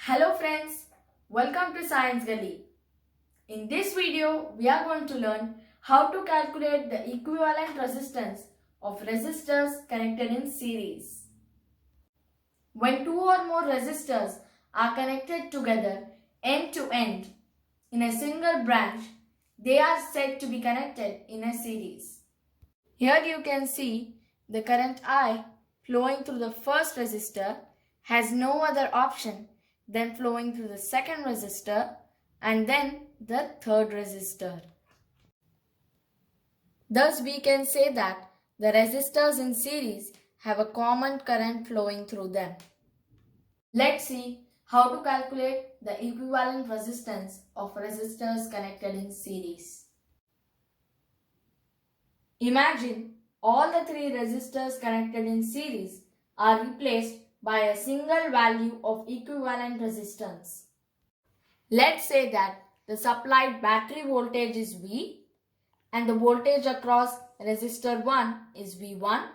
Hello friends, welcome to Science Gully. In this video, we are going to learn how to calculate the equivalent resistance of resistors connected in series. When two or more resistors are connected together end to end in a single branch, they are said to be connected in a series. Here you can see the current I flowing through the first resistor has no other option than flowing through the second resistor and then the third resistor. Thus we can say that the resistors in series have a common current flowing through them. Let's see how to calculate the equivalent resistance of resistors connected in series. Imagine all the three resistors connected in series are replaced by a single value of equivalent resistance. Let's say that the supplied battery voltage is V and the voltage across resistor 1 is V1,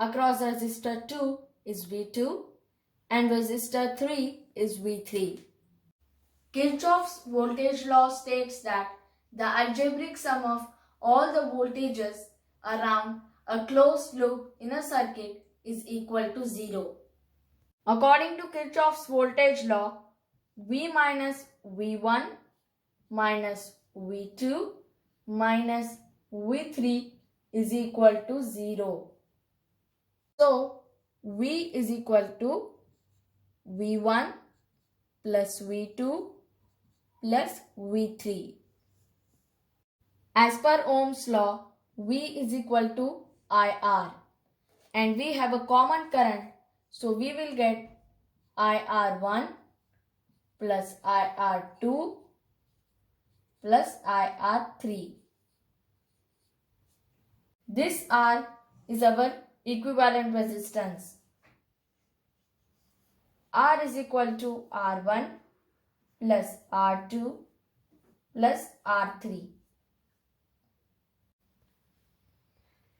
across resistor 2 is V2 and resistor 3 is V3. Kirchhoff's voltage law states that the algebraic sum of all the voltages around a closed loop in a circuit is equal to 0. According to Kirchhoff's voltage law, V minus V1 minus V2 minus V3 is equal to 0. So, V is equal to V1 plus V2 plus V3. As per Ohm's law, V is equal to IR and we have a common current, so we will get IR1 plus IR2 plus IR3. This R is our equivalent resistance. R is equal to R1 plus R2 plus R3.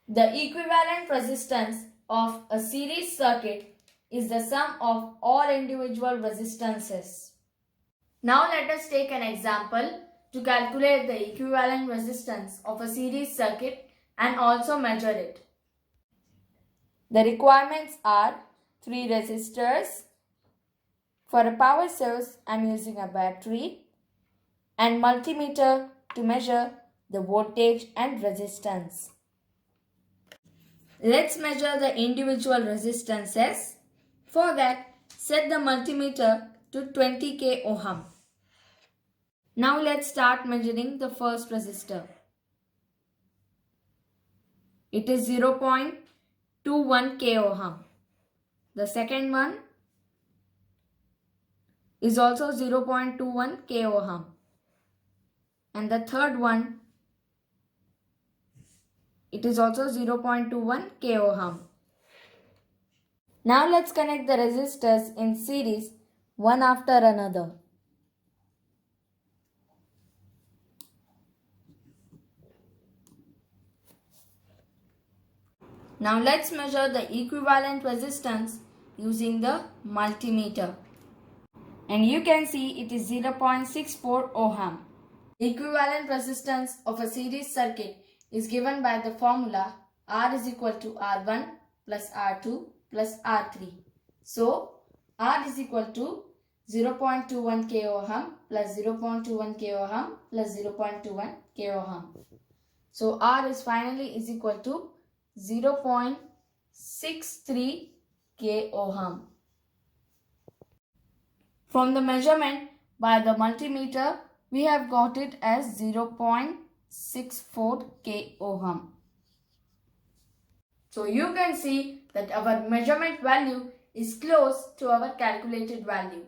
The equivalent resistance of a series circuit is the sum of all individual resistances. Now let us take an example to calculate the equivalent resistance of a series circuit and also measure it. The requirements are 3 resistors. For a power source, I am using a battery and multimeter to measure the voltage and resistance. Let's measure the individual resistances. For that, set the multimeter to 20k ohm. Now let's start measuring the first resistor. It is 0.21k ohm. The second one is also 0.21k ohm. And the third one, it is also 0.21k ohm. Now let's connect the resistors in series one after another. Now let's measure the equivalent resistance using the multimeter. And you can see it is 0.64 ohm. Equivalent resistance of a series circuit is given by the formula R is equal to R1 plus R2 plus R3. So, R is equal to 0.21k ohm plus 0.21k ohm plus 0.21k ohm. So, R is finally is equal to 0.63k ohm. From the measurement by the multimeter, we have got it as 0.64k ohm. So you can see that our measurement value is close to our calculated value.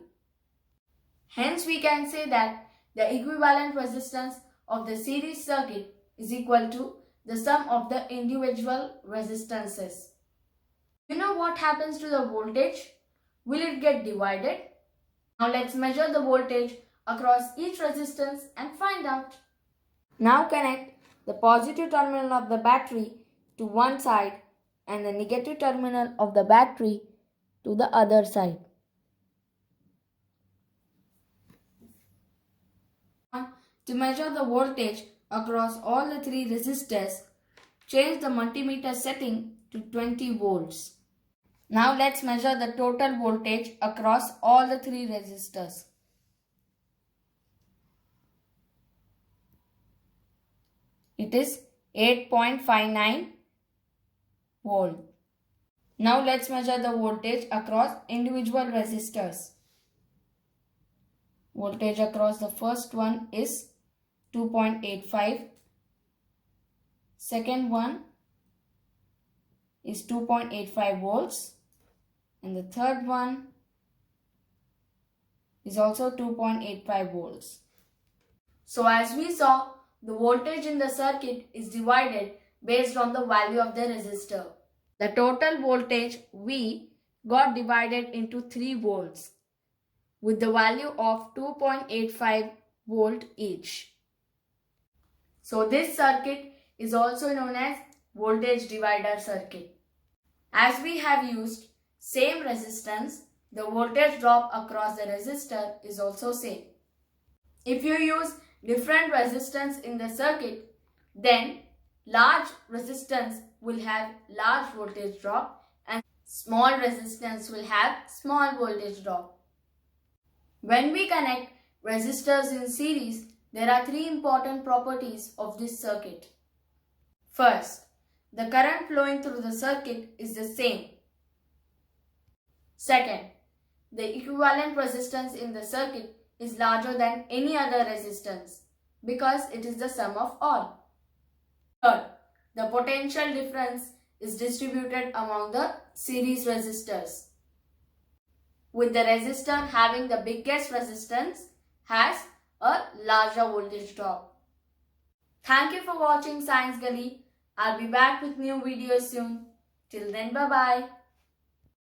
Hence we can say that the equivalent resistance of the series circuit is equal to the sum of the individual resistances. You know what happens to the voltage? Will it get divided? Now let's measure the voltage across each resistance and find out. Now connect the positive terminal of the battery to one side and the negative terminal of the battery to the other side. To measure the voltage across all the three resistors, change the multimeter setting to 20 volts. Now let's measure the total voltage across all the three resistors. It is 8.59 volt. Now let's measure the voltage across individual resistors. Voltage across the first one is 2.85. Second one is 2.85 volts. And the third one is also 2.85 volts. So as we saw, the voltage in the circuit is divided based on the value of the resistor. The total voltage V got divided into 3 volts with the value of 2.85 volt each. So this circuit is also known as voltage divider circuit. As we have used same resistance, the voltage drop across the resistor is also same. If you use different resistance in the circuit, then large resistance will have large voltage drop and small resistance will have small voltage drop. When we connect resistors in series, there are 3 important properties of this circuit. First, the current flowing through the circuit is the same. Second, the equivalent resistance in the circuit is larger than any other resistance because it is the sum of all. Third, the potential difference is distributed among the series resistors, with the resistor having the biggest resistance has a larger voltage drop. Thank you for watching Science Gully. I'll be back with new videos soon. Till then, bye-bye.